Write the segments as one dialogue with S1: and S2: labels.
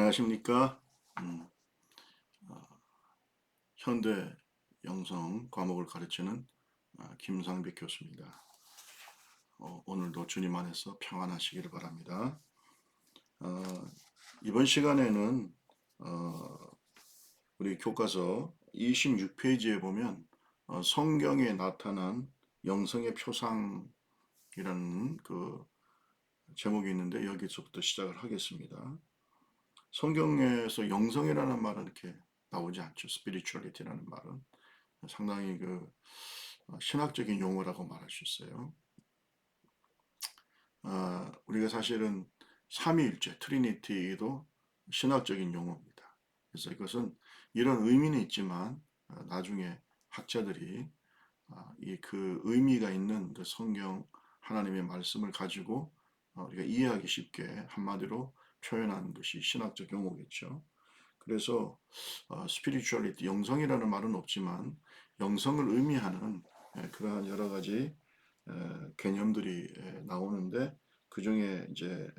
S1: 안녕하십니까? 음, 어, 현대 영성 과목을 가르치는 김상백 교수입니다. 오늘도 주님 안에서 평안하시기를 바랍니다. 어, 이번 시간에는 우리 교과서 26페이지에 보면 성경에 나타난 영성의 표상이라는 그 제목이 있는데 여기서부터 시작을 하겠습니다. 성경에서 영성이라는 말은 이렇게 나오지 않죠. spirituality라는 말은 상당히 신학적인 용어라고 말할 수 있어요. 우리가 사실은 삼위일체, 트리니티도 신학적인 용어입니다. 그래서 이것은 이런 의미는 있지만 나중에 학자들이 이 그 의미가 있는 그 성경 하나님의 말씀을 가지고 우리가 이해하기 쉽게 한마디로 표현한 것이 신학적 용어겠죠. 그래서 스피리추얼리티, 영성이라는 말은 없지만 영성을 의미하는 그러한 여러 가지 개념들이 나오는데 그 중에 이제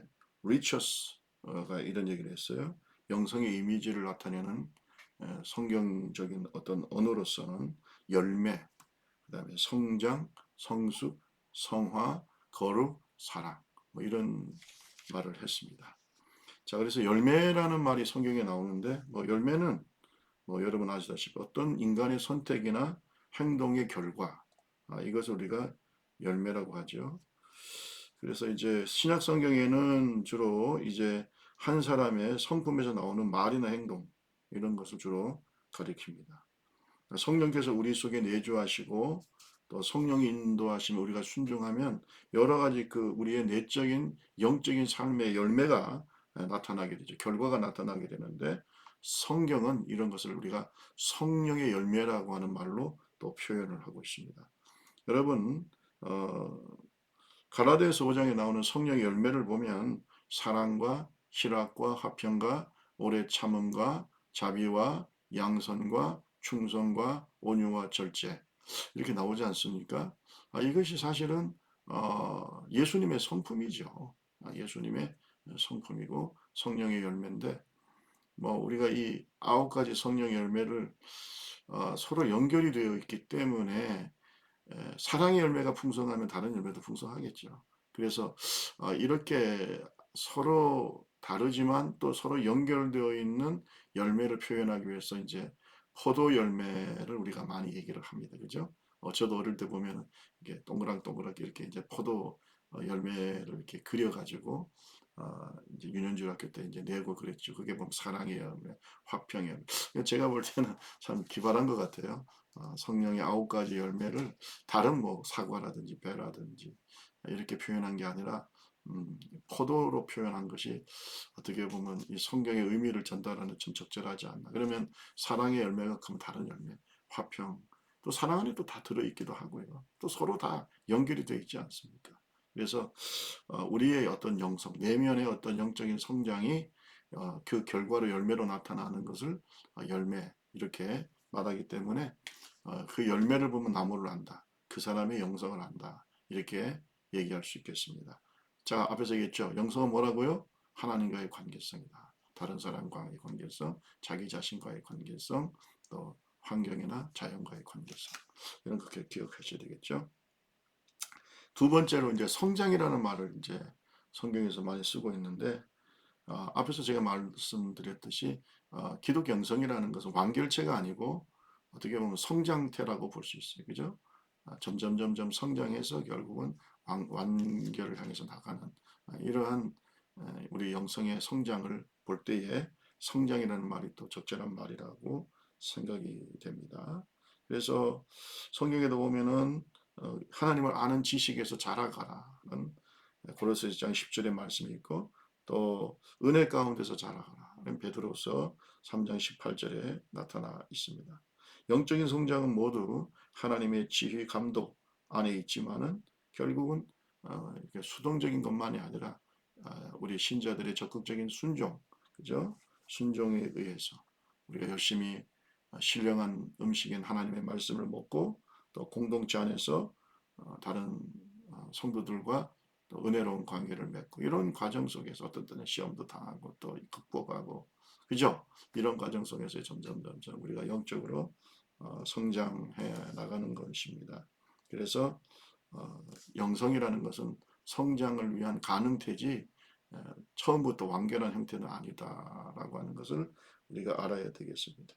S1: 리처스가 이런 얘기를 했어요. 영성의 이미지를 나타내는 성경적인 어떤 언어로서는 열매, 그다음에 성장, 성숙, 성화, 거룩, 사랑 뭐 이런 말을 했습니다. 자, 그래서 열매라는 말이 성경에 나오는데 뭐 열매는 뭐 여러분 아시다시피 어떤 인간의 선택이나 행동의 결과 이것을 우리가 열매라고 하죠. 그래서 이제 신약 성경에는 주로 이제 한 사람의 성품에서 나오는 말이나 행동 이런 것을 주로 가리킵니다. 성령께서 우리 속에 내주하시고 또 성령이 인도하시면 우리가 순종하면 여러 가지 그 우리의 내적인 영적인 삶의 열매가 나타나게 되죠. 결과가 나타나게 되는데 성경은 이런 것을 우리가 성령의 열매라고 하는 말로 또 표현을 하고 있습니다. 여러분 갈라디아서 5장에 나오는 성령의 열매를 보면 사랑과 희락과 화평과 오래 참음과 자비와 양선과 충성과 온유와 절제 이렇게 나오지 않습니까? 이것이 사실은 예수님의 성품이죠. 예수님의 성품이고 성령의 열매인데 뭐 우리가 이 9가지 성령의 열매를 서로 연결이 되어 있기 때문에 사랑의 열매가 풍성하면 다른 열매도 풍성하겠죠. 그래서 이렇게 서로 다르지만 또 서로 연결되어 있는 열매를 표현하기 위해서 이제 포도 열매를 우리가 많이 얘기를 합니다. 그죠? 저도 어릴 때 보면 이게 동그랗게 이렇게 이제 포도 열매를 이렇게 그려가지고 이제 유년중학교 때 이제 내고 그랬죠. 그게 보면 사랑의 열매, 화평의 열매. 제가 볼 때는 참 기발한 것 같아요. 성령의 9가지 열매를 다른 뭐 사과라든지 배라든지 이렇게 표현한 게 아니라 포도로 표현한 것이 어떻게 보면 이 성경의 의미를 전달하는 좀 적절하지 않나. 그러면 사랑의 열매가 그럼 다른 열매, 화평, 또 사랑 안에 또 다 들어있기도 하고요. 또 서로 다 연결이 되어 있지 않습니까? 그래서 우리의 어떤 영성, 내면의 어떤 영적인 성장이 그 결과로 열매로 나타나는 것을 열매 이렇게 말하기 때문에 그 열매를 보면 나무를 안다. 그 사람의 영성을 안다. 이렇게 얘기할 수 있겠습니다. 자, 앞에서 얘기했죠. 영성은 뭐라고요? 하나님과의 관계성이다. 다른 사람과의 관계성, 자기 자신과의 관계성, 또 환경이나 자연과의 관계성. 이런 그렇게 기억하셔야 되겠죠. 두 번째로 이제 성장이라는 말을 이제 성경에서 많이 쓰고 있는데 앞에서 제가 말씀드렸듯이 기독 영성이라는 것은 완결체가 아니고 어떻게 보면 성장태라고 볼 수 있어요. 그죠? 점점 성장해서 결국은 완결을 향해서 나가는 이러한 우리 영성의 성장을 볼 때에 성장이라는 말이 또 적절한 말이라고 생각이 됩니다. 그래서 성경에도 보면은 하나님을 아는 지식에서 자라가라는 고린도서 1장 10절의 말씀이 있고 또 은혜 가운데서 자라가라. 베드로서 3장 18절에 나타나 있습니다. 영적인 성장은 모두 하나님의 지휘 감독 안에 있지만은 결국은 이렇게 수동적인 것만이 아니라 우리 신자들의 적극적인 순종, 그죠? 순종에 의해서 우리가 열심히 신령한 음식인 하나님의 말씀을 먹고 또 공동체 안에서 다른 성도들과 또 은혜로운 관계를 맺고 이런 과정 속에서 어떤 때는 시험도 당하고 또 극복하고 그죠? 이런 과정 속에서 점점 우리가 영적으로 성장해 나가는 것입니다. 그래서 영성이라는 것은 성장을 위한 가능태지 어, 처음부터 완결한 형태는 아니다라고 하는 것을 우리가 알아야 되겠습니다.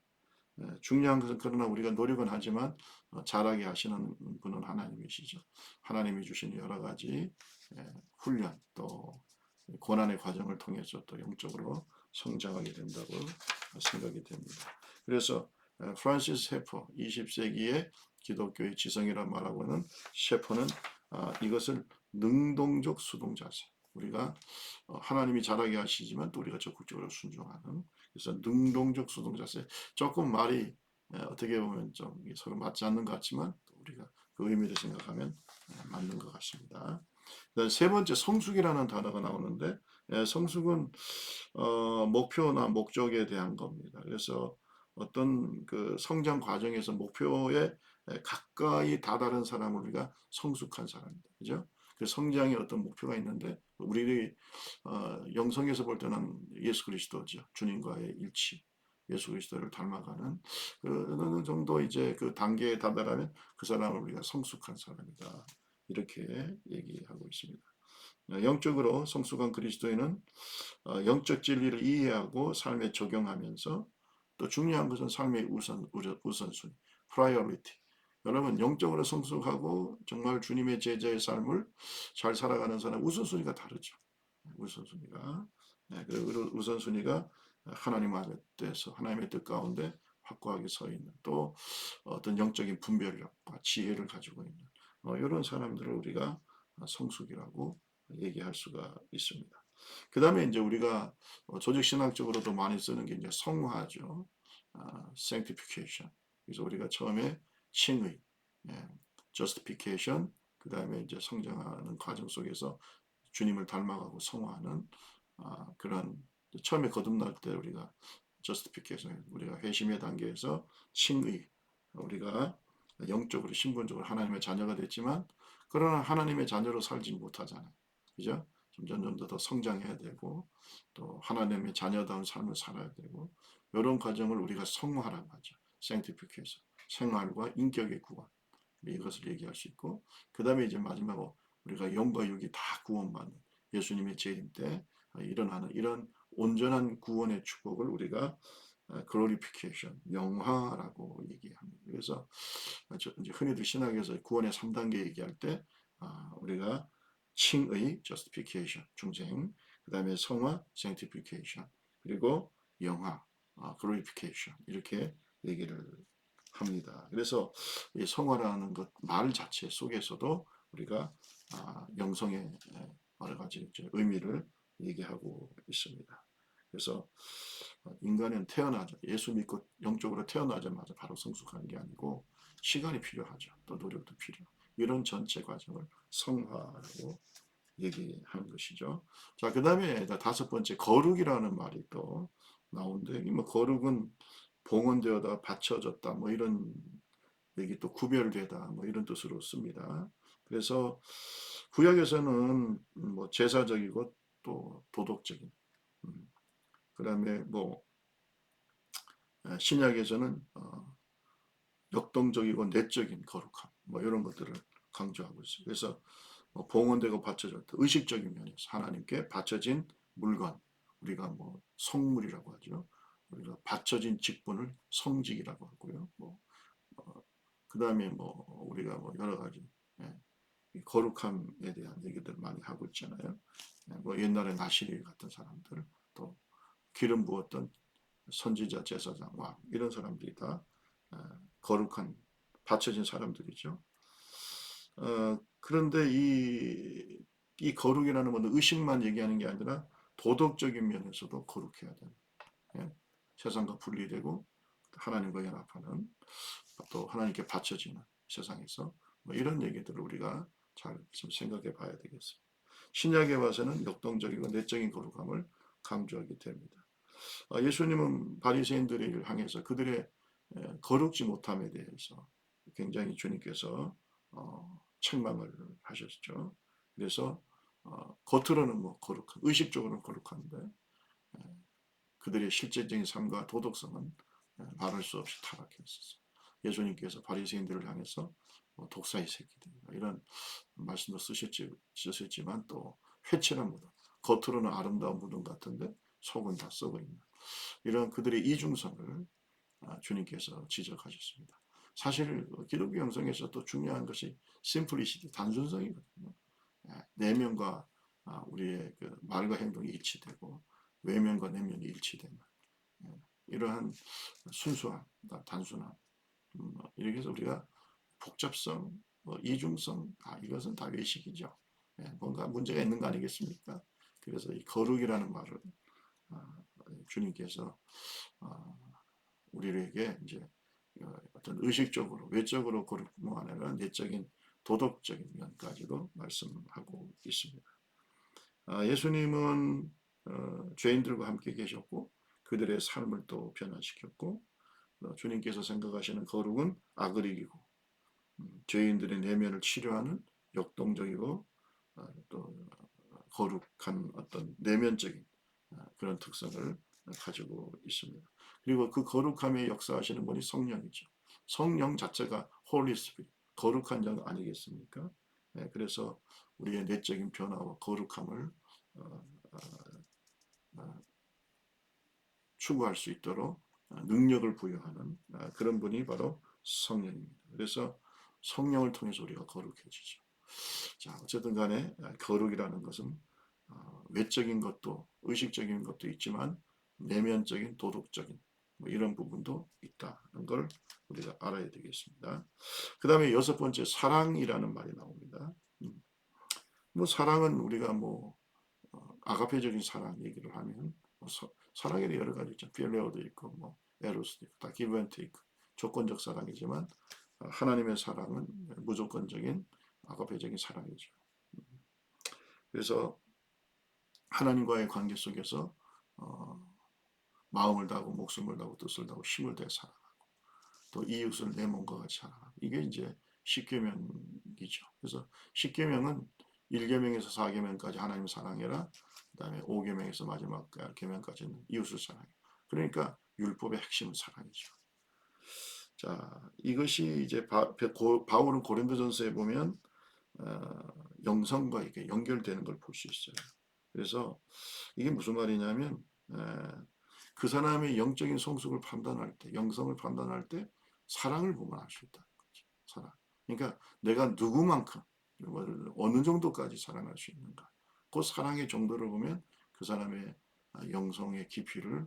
S1: 중요한 것은 그러나 우리가 노력은 하지만 잘하게 하시는 분은 하나님이시죠. 하나님이 주신 여러 가지 훈련 또 고난의 과정을 통해서 또 영적으로 성장하게 된다고 생각이 됩니다. 그래서 프란시스 셰퍼 20세기의 기독교의 지성이란 말하고는 셰퍼는 이것을 능동적 수동자세 우리가 하나님이 잘하게 하시지만 또 우리가 적극적으로 순종하는 그래서 능동적 수동자세 조금 말이 어떻게 보면 좀 서로 맞지 않는 것 같지만 우리가 그 의미를 생각하면 맞는 것 같습니다. 세 번째 성숙이라는 단어가 나오는데 성숙은 목표나 목적에 대한 겁니다. 그래서 어떤 그 성장 과정에서 목표에 가까이 다다른 사람을 우리가 성숙한 사람입니다. 그죠? 그 성장의 어떤 목표가 있는데 우리 영성에서 볼 때는 예수 그리스도죠. 주님과의 일치. 예수 그리스도를 닮아가는 그 정도 이제 그 단계에 다다르면 그 사람을 우리가 성숙한 사람이다. 이렇게 얘기하고 있습니다. 영적으로 성숙한 그리스도인은 영적 진리를 이해하고 삶에 적용하면서 또 중요한 것은 삶의 우선순위, priority. 여러분 영적으로 성숙하고 정말 주님의 제자의 삶을 잘 살아가는 사람 우선순위가 다르죠. 우선순위가 그 우선순위가 하나님 앞에서 하나님의 뜻 가운데 확고하게 서 있는 또 어떤 영적인 분별력과 지혜를 가지고 있는 이런 사람들을 우리가 성숙이라고 얘기할 수가 있습니다. 그 다음에 이제 우리가 조직 신학적으로도 많이 쓰는 게 이제 성화죠. sanctification. 그래서 우리가 처음에 칭의, justification, 그 다음에 이제 성장하는 과정 속에서 주님을 닮아가고 성화하는 그런 처음에 거듭날 때 우리가 justification, 우리가 회심의 단계에서 칭의, 우리가 영적으로 신분적으로 하나님의 자녀가 됐지만 그러나 하나님의 자녀로 살지 못하잖아요. 그죠? 점점 더 성장해야 되고 또 하나님의 자녀다운 삶을 살아야 되고 이런 과정을 우리가 성화라고 하죠. sanctification, 생활과 인격의 구원 이것을 얘기할 수 있고 그 다음에 이제 마지막으로 우리가 영과 육이 다 구원받는 예수님의 재림 때 일어나는 이런 온전한 구원의 축복을 우리가 glorification, 영화라고 얘기합니다. 그래서 이제 흔히들 신학에서 구원의 3단계 얘기할 때 우리가 칭의, justification, 중생, 그 다음에 성화, sanctification, 그리고 영화, glorification 이렇게 얘기를 합니다. 그래서 이 성화라는 것 말 자체 속에서도 우리가 영성의 여러 가지 의미를 얘기하고 있습니다. 그래서 인간은 예수 믿고 영적으로 태어나자마자 바로 성숙하는 게 아니고 시간이 필요하죠. 또 노력도 필요. 이런 전체 과정을 성화라고 얘기하는 것이죠. 자, 그 다음에 다섯 번째 거룩이라는 말이 또 나오는데 뭐 거룩은 봉헌되어다 바쳐졌다 뭐 이런 얘기 또 구별되다 뭐 이런 뜻으로 씁니다. 그래서 구약에서는 뭐 제사적이고 또 도덕적인 그다음에 뭐 신약에서는 역동적이고 내적인 거룩함 뭐 이런 것들을 강조하고 있어요. 그래서 뭐 봉헌되고 바쳐졌다 의식적인 면에서 하나님께 바쳐진 물건 우리가 뭐 성물이라고 하죠. 우리가 바쳐진 직분을 성직이라고 하고요. 뭐 그다음에 뭐 우리가 뭐 여러 가지 거룩함에 대한 얘기들 많이 하고 있잖아요. 뭐 옛날에 나시릴 같은 사람들 또 기름 부었던 선지자 제사장 왕 이런 사람들이 다 거룩한 바쳐진 사람들이죠. 그런데 이 거룩이라는 것은 의식만 얘기하는 게 아니라 도덕적인 면에서도 거룩해야 되는 예? 세상과 분리되고 하나님과 연합하는 또 하나님께 바쳐지는 세상에서 뭐 이런 얘기들을 우리가 잘 좀 생각해 봐야 되겠습니다. 신약에 와서는 역동적이고 내적인 거룩함을 강조하게 됩니다. 예수님은 바리새인들을 향해서 그들의 거룩지 못함에 대해서 굉장히 주님께서 책망을 하셨죠. 그래서 겉으로는 뭐 거룩한 의식적으로는 거룩한데 그들의 실제적인 삶과 도덕성은 말할 수 없이 타락했었어요. 예수님께서 바리새인들을 향해서 독사의 새끼들 이런 말씀도 쓰셨지만 또 회칠한 무덤, 겉으로는 아름다운 무덤 같은데 속은 다 썩어 있는 이런 그들의 이중성을 주님께서 지적하셨습니다. 사실 기독교 영성에서 또 중요한 것이 심플리시티, 단순성이거든요. 내면과 우리의 그 말과 행동이 일치되고 외면과 내면이 일치되는 이러한 순수함, 단순함 이렇게 해서 우리가 복잡성, 이중성, 이것은 다 외식이죠. 뭔가 문제가 있는 거 아니겠습니까? 그래서 이 거룩이라는 말을 주님께서 우리에게 이제 어떤 의식적으로 외적으로 거룩뿐만 아니라 내적인 도덕적인 면까지도 말씀하고 있습니다. 예수님은 죄인들과 함께 계셨고 그들의 삶을 또 변화시켰고 주님께서 생각하시는 거룩은 악을 이기고 죄인들의 내면을 치료하는 역동적이고 또 거룩한 어떤 내면적인 그런 특성을 가지고 있습니다. 그리고 그 거룩함에 역사하시는 분이 성령이죠. 성령 자체가 홀리 스피릿, 거룩한 영 아니겠습니까? 그래서 우리의 내적인 변화와 거룩함을 어, 추구할 수 있도록 능력을 부여하는 그런 분이 바로 성령입니다. 그래서 성령을 통해서 우리가 거룩해지죠. 자, 어쨌든 간에 거룩이라는 것은 외적인 것도 의식적인 것도 있지만 내면적인 도덕적인 이런 부분도 있다는 걸 우리가 알아야 되겠습니다. 그 다음에 여섯 번째 사랑이라는 말이 나옵니다. 뭐 사랑은 우리가 뭐 아가페적인 사랑 얘기를 하면 사랑에도 여러 가지 있죠. 필레오도 있고 뭐 에로스도 있고 다 give and take 조건적 사랑이지만 하나님의 사랑은 무조건적인 아가페적인 사랑이죠. 그래서 하나님과의 관계 속에서 마음을 다하고 목숨을 다하고 뜻을 다하고 힘을 다해 살아가고 또 이웃을 내 몸과 같이 살아가고 이게 이제 십계명이죠. 그래서 십계명은 1계명에서 4계명까지 하나님 사랑해라. 그다음에 5계명에서 마지막 계명까지는 이웃을 사랑해. 그러니까 율법의 핵심은 사랑이죠. 자, 이것이 이제 바울은 고린도전서에 보면 영성과 이게 연결되는 걸 볼 수 있어요. 그래서 이게 무슨 말이냐면 그 사람의 영적인 성숙을 판단할 때, 영성을 판단할 때 사랑을 보면 알 수 있다는 거죠. 사랑. 그러니까 내가 누구만큼 어느 정도까지 사랑할 수 있는가. 그 사랑의 정도를 보면 그 사람의 영성의 깊이를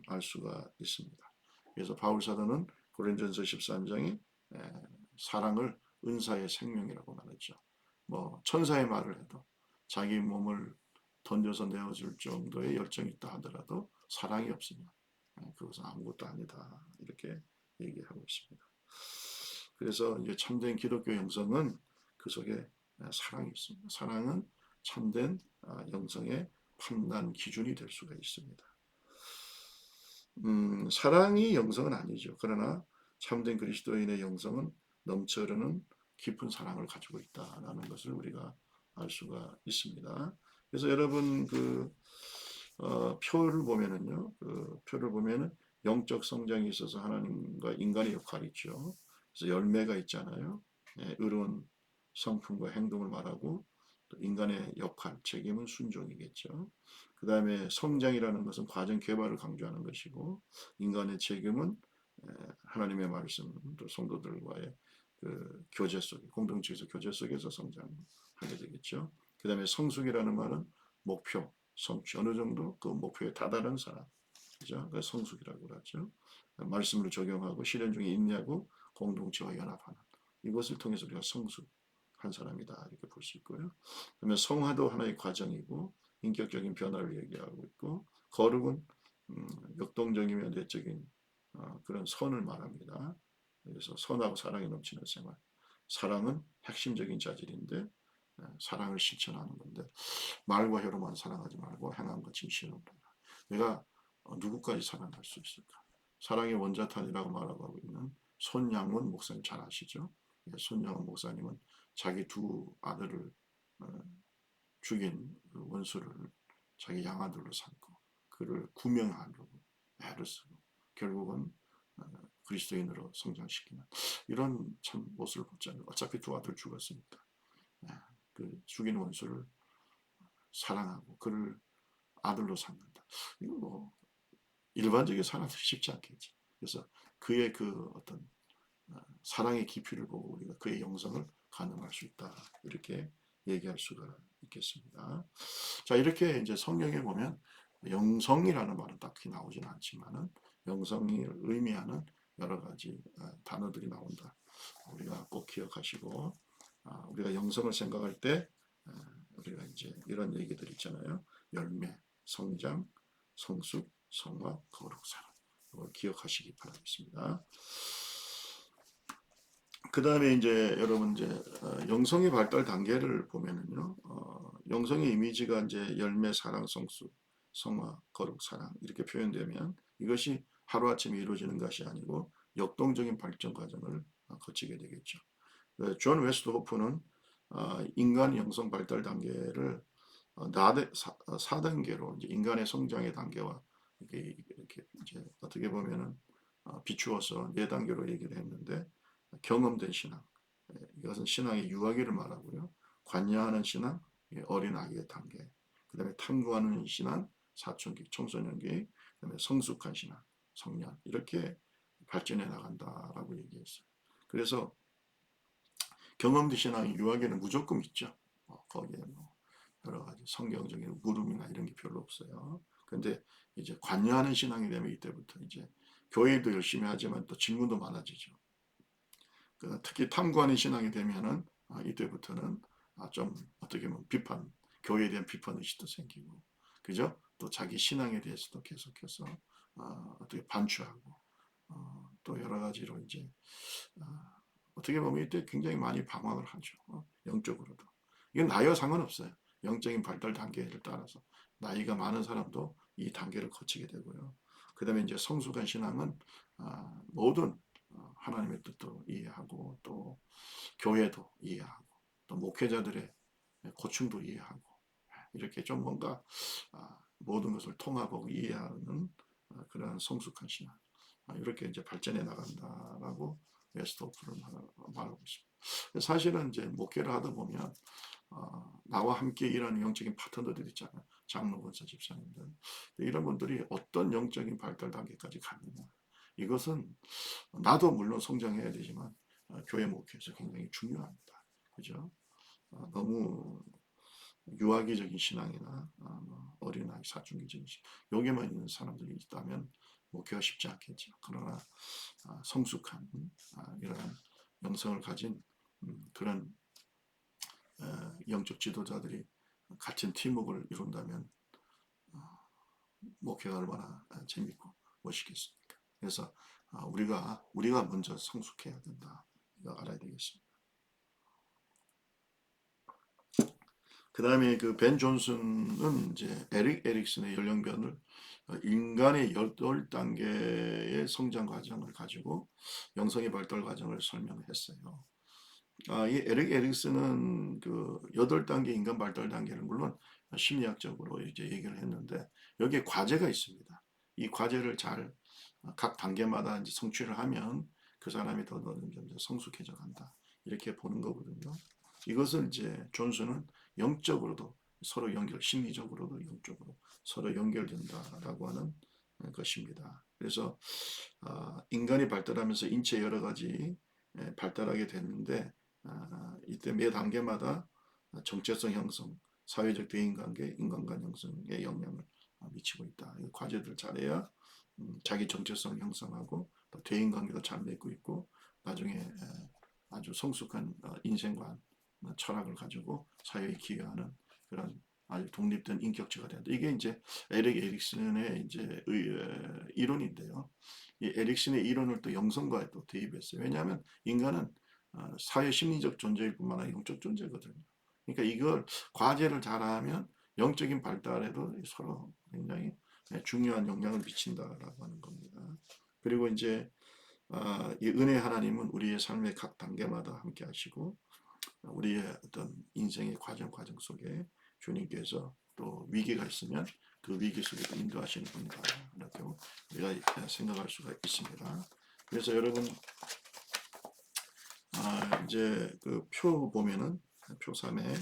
S1: 알 수가 있습니다. 그래서 바울 사도는 고린도전서 13장에 사랑을 은사의 생명이라고 말했죠. 뭐 천사의 말을 해도 자기 몸을 던져서 내어줄 정도의 열정이 있다 하더라도 사랑이 없으면 그것은 아무것도 아니다 이렇게 얘기하고 있습니다. 그래서 이제 참된 기독교 영성은 그 속에 사랑이 있습니다. 사랑은 참된 영성의 판단 기준이 될 수가 있습니다. 사랑이 영성은 아니죠. 그러나 참된 그리스도인의 영성은 넘쳐 흐르는 깊은 사랑을 가지고 있다라는 것을 우리가 알 수가 있습니다. 그래서 여러분 표를 보면은요, 그 표를 보면은 영적 성장에 있어서 하나님과 인간의 역할이 있죠. 그래서 열매가 있잖아요. 의로운 성품과 행동을 말하고 또 인간의 역할, 책임은 순종이겠죠. 그 다음에 성장이라는 것은 과정 개발을 강조하는 것이고 인간의 책임은 하나님의 말씀, 또 성도들과의 그 교제 속에 공동체에서 교제 속에서 성장하게 되겠죠. 그 다음에 성숙이라는 말은 목표, 성취 어느 정도 그 목표에 다다른 사람, 그죠? 그 성숙이라고 그러죠. 말씀을 적용하고 실현 중에 인내하고 공동체와 연합하는 이것을 통해서 우리가 성숙한 사람이다 이렇게 볼 수 있고요. 그러면 성화도 하나의 과정이고 인격적인 변화를 얘기하고 있고 거룩은 역동적이며 내적인 그런 선을 말합니다. 그래서 선하고 사랑이 넘치는 생활. 사랑은 핵심적인 자질인데 사랑을 실천하는 건데 말과 혀로만 사랑하지 말고 행함과 진실로 내가 누구까지 사랑할 수 있을까? 사랑의 원자탄이라고 말하고 있는 손양문 목사님 잘 아시죠? 손양문 목사님은 자기 두 아들을 죽인 그 원수를 자기 양아들로 삼고 그 그를 구명하려고 애를 쓰고 결국은 그리스도인으로 성장시키는 이런 참 모습을 보잖아요. 어차피 두 아들 죽었으니까 그 죽인 원수를 사랑하고 그를 아들로 삼는다. 이거 뭐 일반적인 사람들이 쉽지 않겠지. 그래서 그의 그 어떤 사랑의 깊이를 보고 우리가 그의 영성을 가늠할 수 있다. 이렇게 얘기할 수가 있겠습니다. 자, 이렇게 이제 성경에 보면 영성이라는 말은 딱히 나오지는 않지만은 영성을 의미하는 여러 가지 단어들이 나온다. 우리가 꼭 기억하시고 우리가 영성을 생각할 때 우리가 이제 이런 얘기들 있잖아요. 열매, 성장, 성숙, 성화, 거룩, 사랑. 이걸 기억하시기 바라겠습니다. 그 다음에 이제 여러분 이제 영성의 발달 단계를 보면은요, 영성의 이미지가 이제 열매, 사랑, 성숙, 성화, 거룩, 사랑 이렇게 표현되면 이것이 하루아침에 이루어지는 것이 아니고 역동적인 발전 과정을 거치게 되겠죠. 존 웨스트호프는 인간 영성 발달 단계를 4단계로 이제 인간의 성장의 단계와 이렇게 이제 어떻게 보면은 비추어서 4단계로 얘기를 했는데 경험된 신앙, 이것은 신앙의 유아기를 말하고요. 관여하는 신앙, 어린 아기의 단계. 그 다음에 탐구하는 신앙, 사춘기, 청소년기. 그 다음에 성숙한 신앙, 성년. 이렇게 발전해 나간다라고 얘기했어요. 그래서 경험된 신앙의 유아기는 무조건 있죠. 거기에 뭐 여러 가지 성경적인 물음이나 이런 게 별로 없어요. 근데 이제 관여하는 신앙이 되면 이때부터 이제 교회도 열심히 하지만 또 질문도 많아지죠. 특히 탐구하는 신앙이 되면은 이때부터는 좀 어떻게 보면 비판, 교회에 대한 비판 의식도 생기고, 그죠? 또 자기 신앙에 대해서도 계속해서 어떻게 반추하고, 또 여러 가지로 이제 어떻게 보면 이때 굉장히 많이 방황을 하죠. 영적으로도. 이건 나이와 상관없어요. 영적인 발달 단계를 따라서 나이가 많은 사람도 이 단계를 거치게 되고요. 그 다음에 이제 성숙한 신앙은 모든 하나님의 뜻도 이해하고 또 교회도 이해하고 또 목회자들의 고충도 이해하고 이렇게 좀 뭔가 모든 것을 통합하고 이해하는 그러한 성숙한 신앙 이렇게 이제 발전해 나간다라고 웨스트호프를 말하고 있습니다. 사실은 이제 목회를 하다 보면 나와 함께 일하는 영적인 파트너들 있잖아요. 장로, 권사, 집사님들 이런 분들이 어떤 영적인 발달 단계까지 갔느냐 이것은 나도 물론 성장해야 되지만 교회 목회에서 굉장히 중요합니다. 그죠? 너무 유아기적인 신앙이나 뭐 어린아이 사춘기적인 신앙 여기에만 있는 사람들이 있다면 목회가 쉽지 않겠죠. 그러나 성숙한 이런 영성을 가진 그런 영적 지도자들이 같은 팀워크를 이룬다면 목회가 얼마나 재밌고 멋있겠습니까? 그래서 우리가 먼저 성숙해야 된다. 이거 알아야 되겠습니다. 그 다음에 그 벤 존슨은 이제 에릭 에릭슨의 연령별을 인간의 8단계의 성장 과정을 가지고 영성의 발달 과정을 설명했어요. 이 에릭 에릭슨은 그 8단계 인간 발달 단계를 물론 심리학적으로 이제 얘기를 했는데 여기에 과제가 있습니다. 이 과제를 잘 각 단계마다 이제 성취를 하면 그 사람이 더 점점 성숙해져 간다. 이렇게 보는 거거든요. 이것을 이제 존슨은 영적으로도 서로 심리적으로도 영적으로 서로 연결된다라고 하는 것입니다. 그래서 인간이 발달하면서 인체 여러 가지 발달하게 됐는데 이때 매 단계마다 정체성 형성, 사회적 대인관계, 인간관 형성에 영향을 미치고 있다. 이 과제들 잘해야 자기 정체성 형성하고 또 대인관계도 잘 맺고 있고 나중에 아주 성숙한 인생관, 철학을 가지고 사회에 기여하는 그런 아주 독립된 인격체가 된다. 이게 이제 에릭 에릭슨의 이제 이론인데요. 이 에릭슨의 이론을 또 영성과에 또 대입했어요. 왜냐하면 인간은 사회 심리적 존재일 뿐만 아니라 영적 존재거든요. 그러니까 이걸 과제를 잘하면 영적인 발달에도 서로 굉장히 중요한 영향을 미친다라고 하는 겁니다. 그리고 이제 이 은혜 하나님은 우리의 삶의 각 단계마다 함께 하시고 우리의 어떤 인생의 과정 속에 주님께서 또 위기가 있으면 그 위기 속에서 인도하시는 분이다. 이렇게 우리가 생각할 수가 있습니다. 그래서 여러분, 이제 그 표 보면은 표 3에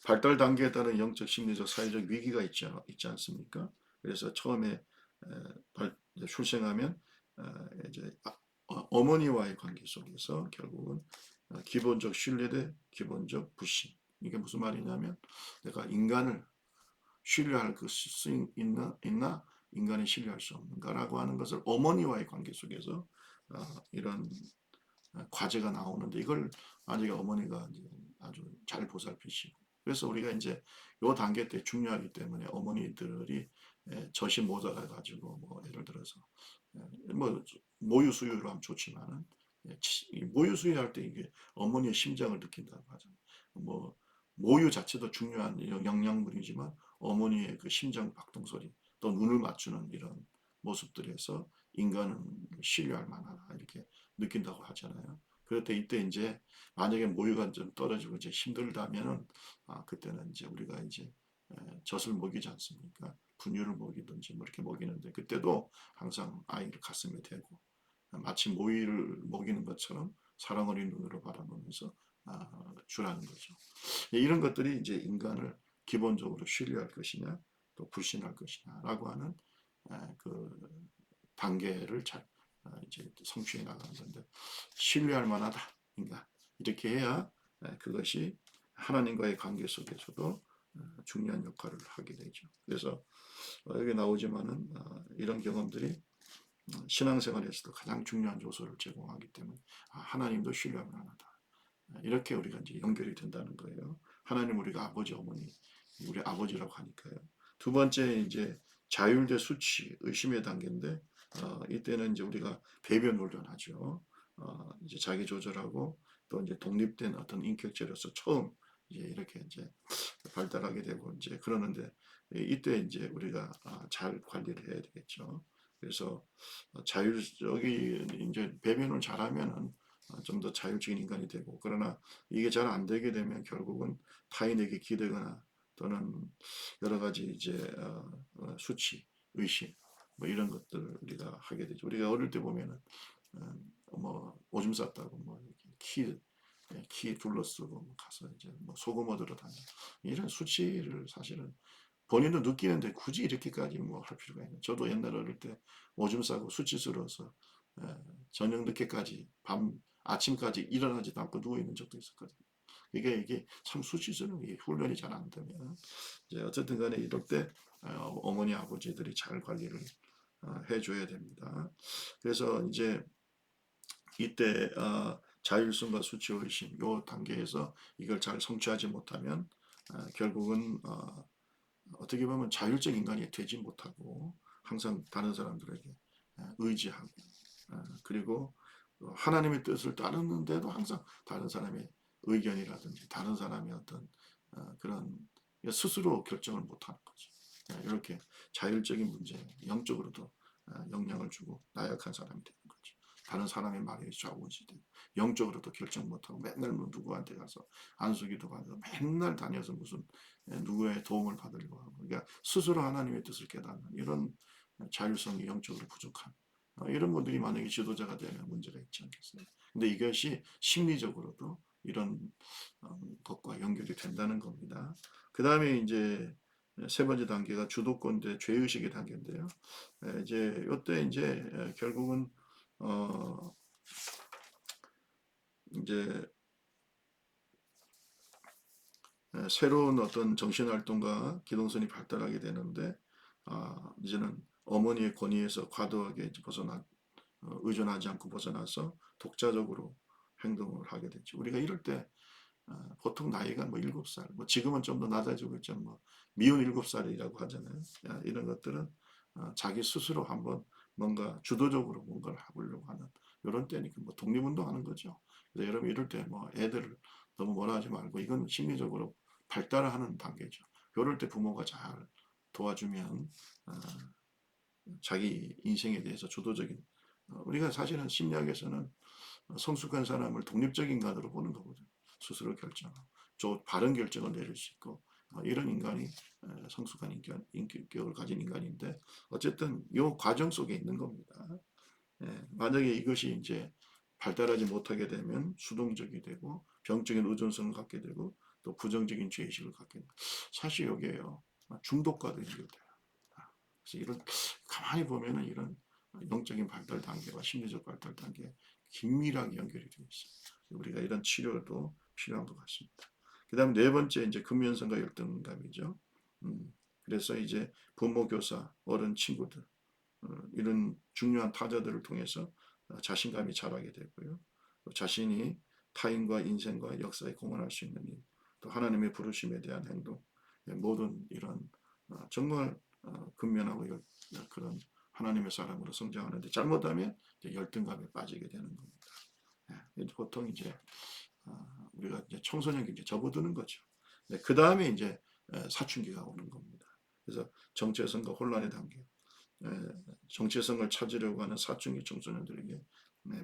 S1: 발달 단계에 따른 영적, 심리적, 사회적 위기가 있지 않습니까? 그래서 처음에 출생하면 이제 어머니와의 관계 속에서 결국은 기본적 신뢰 대 기본적 불신. 이게 무슨 말이냐면 내가 인간을 신뢰할 수 있나 인간이 신뢰할 수 없는가라고 하는 것을 어머니와의 관계 속에서 이런 과제가 나오는데 이걸 만약에 어머니가 이제 아주 잘 보살피시고 그래서 우리가 이제 요 단계 때 중요하기 때문에 어머니들이 젖이 모자라가지고 뭐 예를 들어서 뭐 모유 수유로 하면 좋지만은 모유 수유할 때 이게 어머니의 심장을 느낀다고 하잖아요. 뭐 모유 자체도 중요한 영양분이지만 어머니의 그 심장 박동 소리 또 눈을 맞추는 이런 모습들에서 인간은 신뢰할 만하다 이렇게 느낀다고 하잖아요. 그럴 때 이때 이제 만약에 모유가 좀 떨어지고 이제 힘들다면은 그때는 이제 우리가 이제 젖을 먹이지 않습니까? 분유를 먹이든지 뭐 이렇게 먹이는데 그때도 항상 아이를 가슴에 대고 마치 모이를 먹이는 것처럼 사랑 어린 눈으로 바라보면서 주라는 거죠. 이런 것들이 이제 인간을 기본적으로 신뢰할 것이냐 또 불신할 것이냐라고 하는 그 단계를 잘 이제 성취해 나가는 건데 신뢰할 만하다 인간 이렇게 해야 그것이 하나님과의 관계 속에서도 중요한 역할을 하게 되죠. 그래서 여기 나오지만은 이런 경험들이 신앙생활에서도 가장 중요한 요소를 제공하기 때문에 하나님도 신뢰할 만하다. 이렇게 우리가 이제 연결이 된다는 거예요. 하나님 우리가 아버지 어머니 우리 아버지라고 하니까요. 두 번째 이제 자율 대 수치 의심의 단계인데 이때는 이제 우리가 배변 훈련하죠. 이제 자기 조절하고 또 이제 독립된 어떤 인격체로서 처음 이제 이렇게 이제 발달하게 되고 이제 그러는데 이때 이제 우리가 잘 관리를 해야 되겠죠. 그래서 자율적인 이제 배변을 잘하면은 좀 더 자율적인 인간이 되고 그러나 이게 잘 안 되게 되면 결국은 타인에게 기대거나 또는 여러 가지 이제 수치, 의심 뭐 이런 것들을 우리가 하게 되죠. 우리가 어릴 때 보면은 뭐 오줌 쌌다고 뭐 키 둘러쓰고 뭐 가서 이제 뭐 소금 얻으러 다니 이런 수치를 사실은 본인도 느끼는데 굳이 이렇게까지 뭐 할 필요가 있나? 저도 옛날 어릴 때 오줌 싸고 수치스러워서 저녁 늦게까지 아침까지 일어나지도 않고 누워 있는 적도 있었거든요. 이게 참 수치스러운 게 훈련이 잘 안 되면 이제 어쨌든 간에 이럴 때 어머니 아버지들이 잘 관리를 해줘야 됩니다. 그래서 이제 이때 자율성과 수치의심 요 단계에서 이걸 잘 성취하지 못하면 결국은 어떻게 보면 자율적 인간이 되지 못하고 항상 다른 사람들에게 의지하고 그리고 하나님의 뜻을 따르는데도 항상 다른 사람의 의견이라든지 다른 사람의 어떤 그런 스스로 결정을 못하는 거죠. 이렇게 자율적인 문제, 영적으로도 영향을 주고 나약한 사람이 되는 거죠. 다른 사람의 말에 좌우지되고 영적으로도 결정 못하고 맨날 뭐 누구한테 가서 안수기도 받아서 맨날 다녀서 무슨 누구의 도움을 받으려고 하고 그러니까 스스로 하나님의 뜻을 깨닫는 이런 자율성이 영적으로 부족한 이런 분들이 만약에 지도자가 되면 문제가 있지 않겠어요. 근데 이것이 심리적으로도 이런 것과 연결이 된다는 겁니다. 그 다음에 이제 세 번째 단계가 주도권 대 죄의식의 단계인데요. 이제 이때 이제 결국은 이제 새로운 어떤 정신활동과 기동성이 발달하게 되는데 이제는 어머니의 권위에서 과도하게 이제 의존하지 않고 벗어나서 독자적으로 행동을 하게 되죠. 우리가 이럴 때 보통 나이가 뭐 7살, 뭐 지금은 좀 더 낮아지고 있죠. 뭐 미운 7살이라고 하잖아요. 이런 것들은 자기 스스로 한번 뭔가 주도적으로 뭔가를 해보려고 하는 이런 때니까 뭐 독립운동하는 거죠. 그래서 여러분 이럴 때 뭐 애들을 너무 뭐라 하지 말고 이건 심리적으로 발달하는 단계죠. 이럴 때 부모가 잘 도와주면 자기 인생에 대해서 주도적인 우리가 사실은 심리학에서는 성숙한 사람을 독립적인 인간으로 보는 거거든요. 스스로 결정하고. 바른 결정을 내릴 수 있고 이런 인간이 성숙한 인격을 가진 인간인데 어쨌든 이 과정 속에 있는 겁니다. 만약에 이것이 이제 발달하지 못하게 되면 수동적이 되고 병적인 의존성을 갖게 되고 또 부정적인 죄의식을 갖게 됩니다. 사실 여기에요. 중독과도 연결돼요. 그래서 이런 가만히 보면은 이런 영적인 발달 단계와 심리적 발달 단계 긴밀하게 연결이 되어 있어요. 우리가 이런 치료도 필요한 것 같습니다. 그다음 네 번째 이제 근면성과 열등감이죠. 그래서 이제 부모, 교사, 어른, 친구들 이런 중요한 타자들을 통해서 자신감이 자라게 되고요. 또 자신이 타인과 인생과 역사에 공헌할 수 있는 일, 또 하나님의 부르심에 대한 행동, 모든 이런 정말 근면하고 그런 하나님의 사람으로 성장하는데 잘못하면 열등감에 빠지게 되는 겁니다. 보통 이제 우리가 이제 청소년기 이제 접어드는 거죠. 그 다음에 이제 사춘기가 오는 겁니다. 그래서 정체성과 혼란의 단계, 정체성을 찾으려고 하는 사춘기 청소년들에게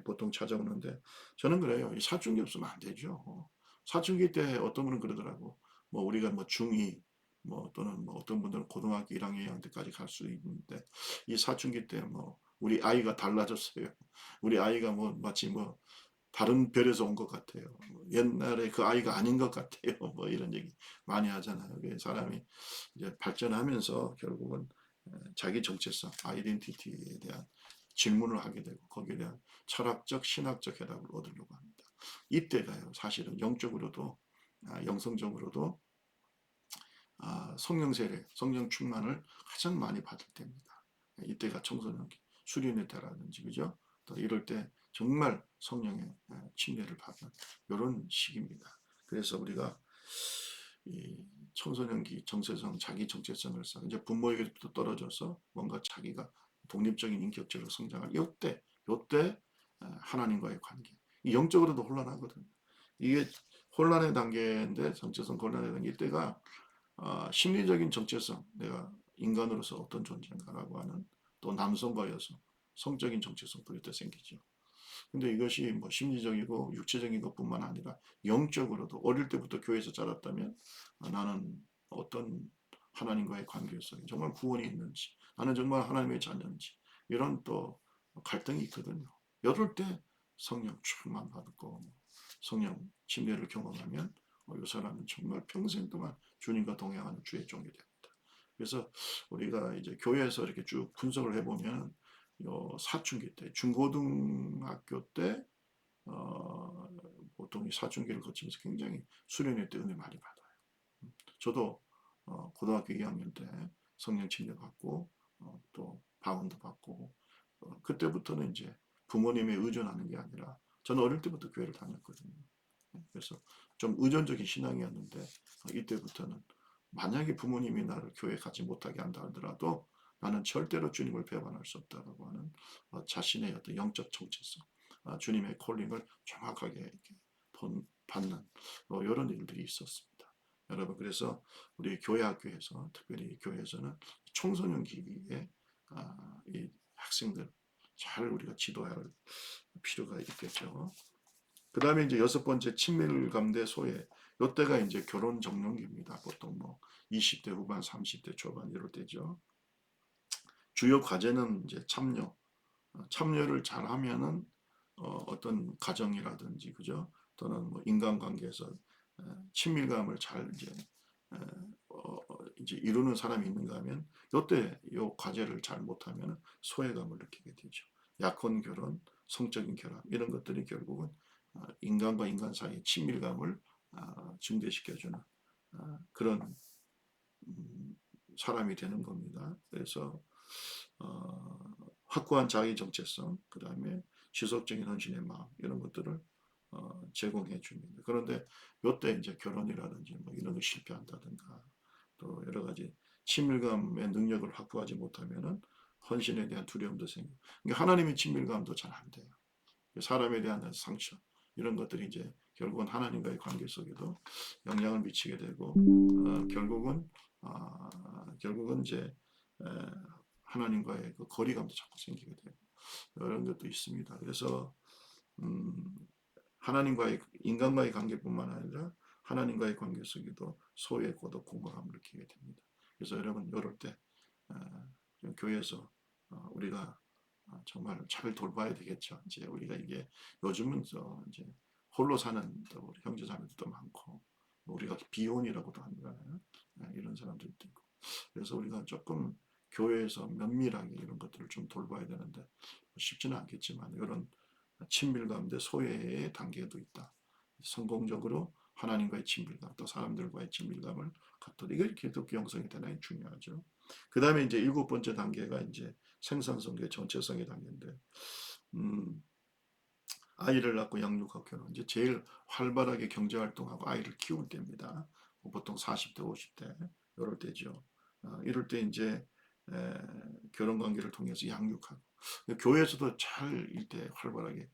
S1: 보통 찾아오는데 저는 그래요. 이 사춘기 없으면 안 되죠. 사춘기 때 어떤 분은 그러더라고. 뭐 우리가 뭐 중2 뭐 또는 뭐 어떤 분들은 고등학교 1학년 때까지 갈 수 있는데 이 사춘기 때 뭐 우리 아이가 달라졌어요. 우리 아이가 뭐 마치 뭐 다른 별에서 온 것 같아요. 옛날에 그 아이가 아닌 것 같아요. 뭐 이런 얘기 많이 하잖아요. 사람이 이제 발전하면서 결국은 자기 정체성, 아이덴티티에 대한 질문을 하게 되고 거기에 대한 철학적, 신학적 해답을 얻으려고 합니다. 이때가요, 사실은 영적으로도 영성적으로도 성령 세례, 성령 충만을 가장 많이 받을 때입니다. 이때가 청소년기, 수련의 때라든지 그죠? 또 이럴 때 정말 성령의 침례를 받는 이런 시기입니다. 그래서 우리가 이 청소년기 정체성, 자기 정체성을 쌓 이제 부모에게부터 떨어져서 뭔가 자기가 독립적인 인격체로 성장할 요때 하나님과의 관계. 영적으로도 혼란하거든요. 이게 혼란의 단계인데 정체성 혼란의 단계 이때가 심리적인 정체성, 내가 인간으로서 어떤 존재인가라고 하는 또 남성과 여성, 성적인 정체성도 이때 생기죠. 근데 이것이 뭐 심리적이고 육체적인 것뿐만 아니라 영적으로도 어릴 때부터 교회에서 자랐다면 나는 어떤 하나님과의 관계에서 정말 구원이 있는지, 나는 정말 하나님의 자녀인지 이런 또 갈등이 있거든요. 이럴 때 성령 충만 받고 성령 침례를 경험하면 이 사람은 정말 평생 동안 주님과 동행하는 주의 종이 됩니다. 그래서 우리가 이제 교회에서 이렇게 쭉 분석을 해보면 요 사춘기 때, 중고등학교 때 보통 이 사춘기를 거치면서 굉장히 수련회 때 은혜 많이 받아요. 저도 고등학교 2학년 때 성령 침례 받고 또 방언도 받고 그때부터는 이제 부모님에 의존하는 게 아니라 저는 어릴 때부터 교회를 다녔거든요. 그래서 좀 의존적인 신앙이었는데 이때부터는 만약에 부모님이 나를 교회에 가지 못하게 한다 하더라도 나는 절대로 주님을 배반할 수 없다라고 하는 자신의 어떤 영적 정체성, 주님의 콜링을 정확하게 이렇게 받는 이런 일들이 있었습니다. 여러분 그래서 우리 교회 학교에서 특별히 교회에서는 청소년기에 이 학생들 잘 우리가 지도해야 할 필요가 있겠죠. 그 다음에 이제 여섯 번째 친밀감 대 소외. 요때가 이제 결혼 적령기입니다. 보통 뭐 20대 후반, 30대 초반 이럴 때죠. 주요 과제는 이제 참여. 참여를 잘 하면은 어떤 가정이라든지 그죠? 또는 뭐 인간관계에서 친밀감을 잘 이제 이루는 사람이 있는가 하면 요때 요 과제를 잘 못하면 소외감을 느끼게 되죠. 약혼 결혼, 성적인 결합 이런 것들이 결국은 인간과 인간 사이의 친밀감을 증대시켜주는 그런 사람이 되는 겁니다. 그래서 확고한 자기 정체성, 그 다음에 지속적인 헌신의 마음 이런 것들을 제공해 줍니다. 그런데 이때 이제 결혼이라든지 뭐 이런 거 실패한다든가 또 여러 가지 친밀감의 능력을 확보하지 못하면은 헌신에 대한 두려움도 생기고 그러니까 하나님의 친밀감도 잘 안 돼요. 사람에 대한 상처 이런 것들이 이제 결국은 하나님과의 관계 속에도 영향을 미치게 되고 결국은 이제 하나님과의 그 거리감도 자꾸 생기게 되고 이런 것도 있습니다. 그래서 하나님과의 인간과의 관계뿐만 아니라 하나님과의 관계 속에도 소외, 고독, 공허함을 느끼게 됩니다. 그래서 여러분 이럴 때 교회에서 우리가 정말 잘 돌봐야 되겠죠. 이제 우리가 이게 요즘은 이제 홀로 사는 또 우리 형제자매들도 많고 우리가 비혼이라고도 하잖아요. 이런 사람들도 있고. 그래서 우리가 조금 교회에서 면밀하게 이런 것들을 좀 돌봐야 되는데 쉽지는 않겠지만 이런 친밀감 대 소외의 단계도 있다. 성공적으로 하나님과의 친밀감 또 사람들과의 친밀감을 갖도록 이게 기독교 형성이 대단히 중요하죠. 그 다음에 이제 일곱 번째 단계가 이제 생산성의 전체성의 단계인데 음, 아이를 낳고 양육하고 결혼 이제 제일 활발하게 경제활동하고 아이를 키울 때입니다. 보통 40대 50대 이럴 때죠. 이럴 때 이제 결혼관계를 통해서 양육하고 교회에서도 잘 이때 활발하게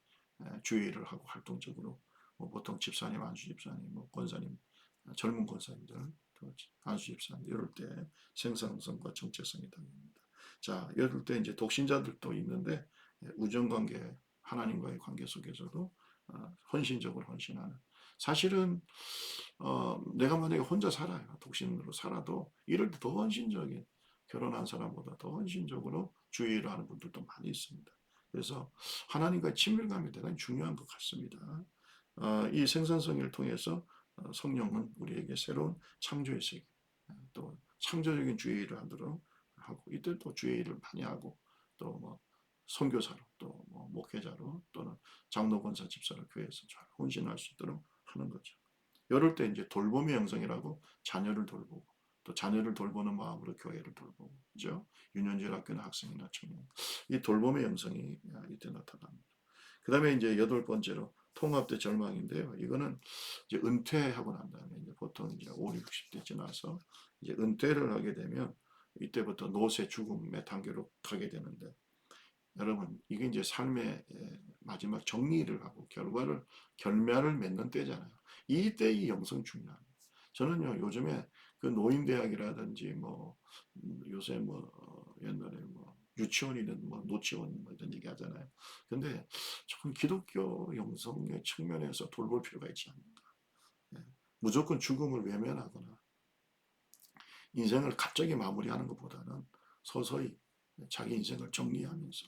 S1: 주의를 하고 활동적으로 보통 집사님, 안수 집사님, 권사님, 젊은 권사님들, 안수 집사님 이럴 때 생산성과 정체성이 담깁니다. 자, 이럴 때 이제 독신자들도 있는데 우정관계, 하나님과의 관계 속에서도 헌신적으로 헌신하는. 사실은 내가 만약에 혼자 살아요. 독신으로 살아도 이럴 때 더 헌신적인 결혼한 사람보다 더 헌신적으로 주의를 하는 분들도 많이 있습니다. 그래서 하나님과의 친밀감이 대단히 중요한 것 같습니다. 이 생산성을 통해서 성령은 우리에게 새로운 창조의 세계, 또 창조적인 주의를 하도록 하고 이때 또 주의를 많이 하고 또 뭐 선교사로 또 뭐 목회자로 또는 장로 권사 집사로 교회에서 잘 헌신할 수 있도록 하는 거죠. 이럴 때 이제 돌봄의 영성이라고 자녀를 돌보고 또 자녀를 돌보는 마음으로 교회를 돌보고 그죠? 유년절 학교나 학생이나 청년 이 돌봄의 영성이 이때 나타납니다. 그 다음에 이제 여덟 번째로 통합대 절망인데요. 이거는 이제 은퇴하고 난 다음에 이제 보통 이제 5, 60대 지나서 이제 은퇴를 하게 되면 이때부터 노쇠 죽음의 단계로 가게 되는데 여러분 이게 이제 삶의 마지막 정리를 하고 결말을 맺는 때잖아요. 이때 이 영성 중요합니다. 저는요 요즘에 그 노인대학이라든지 뭐 요새 뭐 옛날에 뭐 유치원이든 뭐 노치원 뭐 이런 얘기 하잖아요. 근데 조금 기독교 영성의 측면에서 돌볼 필요가 있지 않는가. 예. 무조건 죽음을 외면하거나 인생을 갑자기 마무리하는 것보다는 서서히 자기 인생을 정리하면서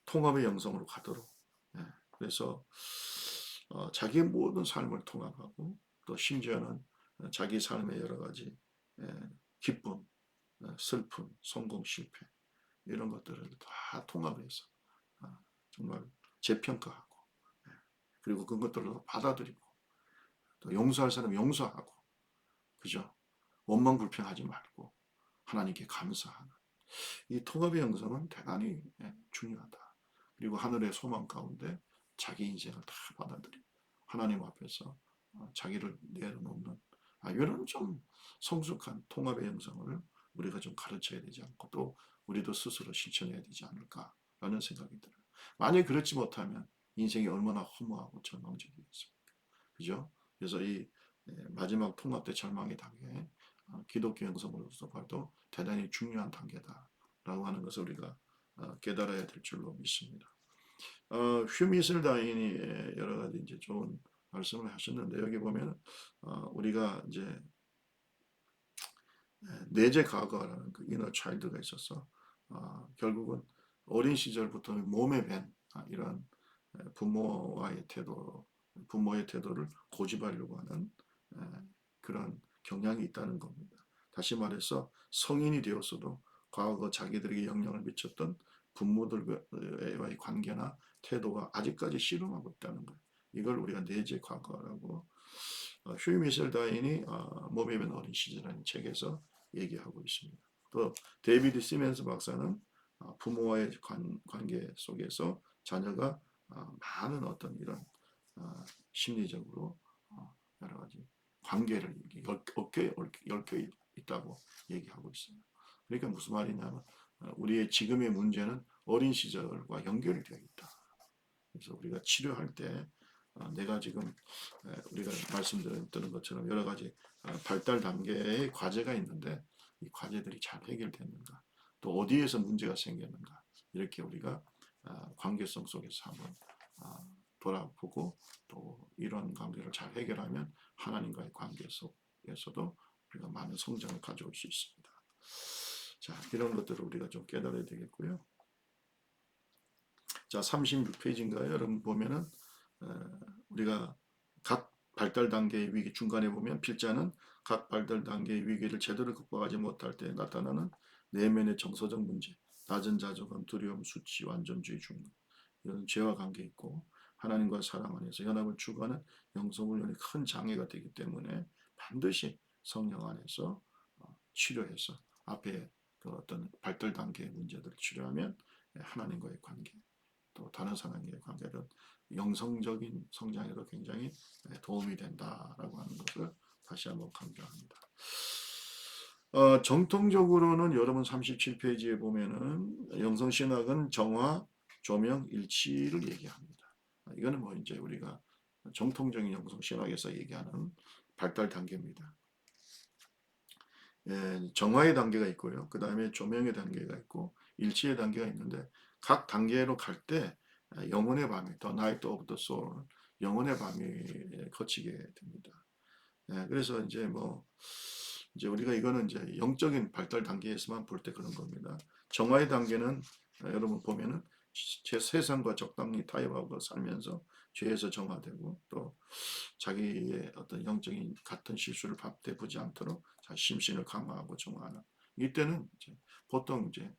S1: 통합의 영성으로 가도록. 예, 그래서 자기의 모든 삶을 통합하고 또 심지어는 자기 삶의 여러 가지 예, 기쁨, 슬픔, 성공, 실패 이런 것들을 다 통합해서 정말 재평가하고 예, 그리고 그것들을 받아들이고 또 용서할 사람 용서하고 그죠? 원망 불평하지 말고 하나님께 감사하는 이 통합의 영성은 대단히 중요하다. 그리고 하늘의 소망 가운데 자기 인생을 다 받아들이고 하나님 앞에서 자기를 내려놓는 이런 좀 성숙한 통합의 영성을 우리가 좀 가르쳐야 되지 않고 또 우리도 스스로 실천해야 되지 않을까라는 생각이 들어요. 만약 그렇지 못하면 인생이 얼마나 허무하고 절망적이겠습니까? 그죠? 그래서 이 마지막 통합대 절망의 단계 기독교 영성으로서 봐도 대단히 중요한 단계다라고 하는 것을 우리가 깨달아야 될 줄로 믿습니다. 휴미슬다인이 여러 가지 이제 좋은 말씀을 하셨는데 여기 보면 우리가 이제 내재 과거라는 그 이너 차일드가 있어서 결국은 어린 시절부터 몸에 밴 이런 부모와의 태도, 부모의 태도를 고집하려고 하는 그런 경향이 있다는 겁니다. 다시 말해서 성인이 되었어도 과거 자기들에게 영향을 미쳤던 부모들과의 관계나 태도가 아직까지 씨름하고 있다는 거예요. 이걸 우리가 내재 과거라고 휴이 미셸 다인이 몸에 밴 어린 시절이라는 책에서 얘기하고 있습니다. 또 데이비드 시멘스 박사는 부모와의 관계 속에서 자녀가 많은 어떤 이런 심리적으로 여러 가지 관계를 얽혀 있다고 얘기하고 있어요. 그러니까 무슨 말이냐면 우리의 지금의 문제는 어린 시절과 연결이 되어 있다. 그래서 우리가 치료할 때 내가 지금 우리가 말씀드렸던 것처럼 여러 가지 발달 단계의 과제가 있는데 이 과제들이 잘 해결됐는가 또 어디에서 문제가 생겼는가 이렇게 우리가 관계성 속에서 한번 돌아보고 또 이런 관계를 잘 해결하면 하나님과의 관계 속에서도 우리가 많은 성장을 가져올 수 있습니다. 자, 이런 것들을 우리가 좀 깨달아야 되겠고요. 자, 36페이지인가요? 여러분 보면은 우리가 각 발달 단계의 위기 중간에 보면 필자는 각 발달 단계의 위기를 제대로 극복하지 못할 때 나타나는 내면의 정서적 문제, 낮은 자존감, 두려움, 수치, 완전주의, 중독 이런 죄와 관계 있고 하나님과 사랑 안에서 연합을 추구하는 영성훈련이 큰 장애가 되기 때문에 반드시 성령 안에서 치료해서 앞에 그 어떤 발달 단계의 문제들을 치료하면 하나님과의 관계 또 다른 사람과의 관계는 영성적인 성장에도 굉장히 도움이 된다라고 하는 것을 다시 한번 강조합니다. 정통적으로는 여러분 37페이지에 보면은 영성신학은 정화, 조명, 일치를 얘기합니다. 이거는 뭐 이제 우리가 정통적인 영성신학에서 얘기하는 발달 단계입니다. 정화의 단계가 있고요. 그 다음에 조명의 단계가 있고 일치의 단계가 있는데 각 단계로 갈 때 영혼의 밤이 The Night of the Soul 영혼의 밤이 거치게 됩니다. 그래서 이제 뭐 이제 우리가 이거는 이제 영적인 발달 단계에서만 볼 때 그런 겁니다. 정화의 단계는 여러분 보면은 제 세상과 적당히 타협하고 살면서 죄에서 정화되고 또 자기의 어떤 영적인 같은 실수를 반복되지 않도록 심신을 강화하고 정화하는 이때는 이제 보통 이제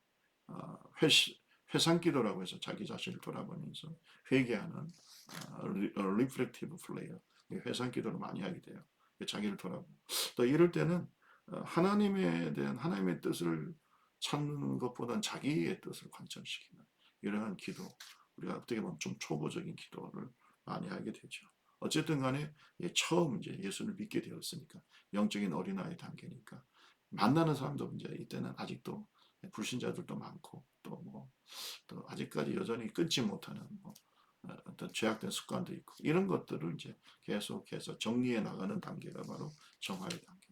S1: 회상기도라고 해서 자기 자신을 돌아보면서 회개하는 리프렉티브 플레이어 회상기도를 많이 하게 돼요. 자기를 돌아보고 또 이럴 때는 하나님에 대한 하나님의 뜻을 찾는 것보다는 자기의 뜻을 관철시키는 이러한 기도 우리가 어떻게 보면 좀 초보적인 기도를 많이 하게 되죠. 어쨌든 간에 처음 이제 예수를 믿게 되었으니까 영적인 어린아이 단계니까 만나는 사람도 이제 이때는 아직도 불신자들도 많고 또 아직까지 여전히 끊지 못하는 어떤 죄악된 습관도 있고 이런 것들을 이제 계속해서 정리해 나가는 단계가 바로 정화의 단계.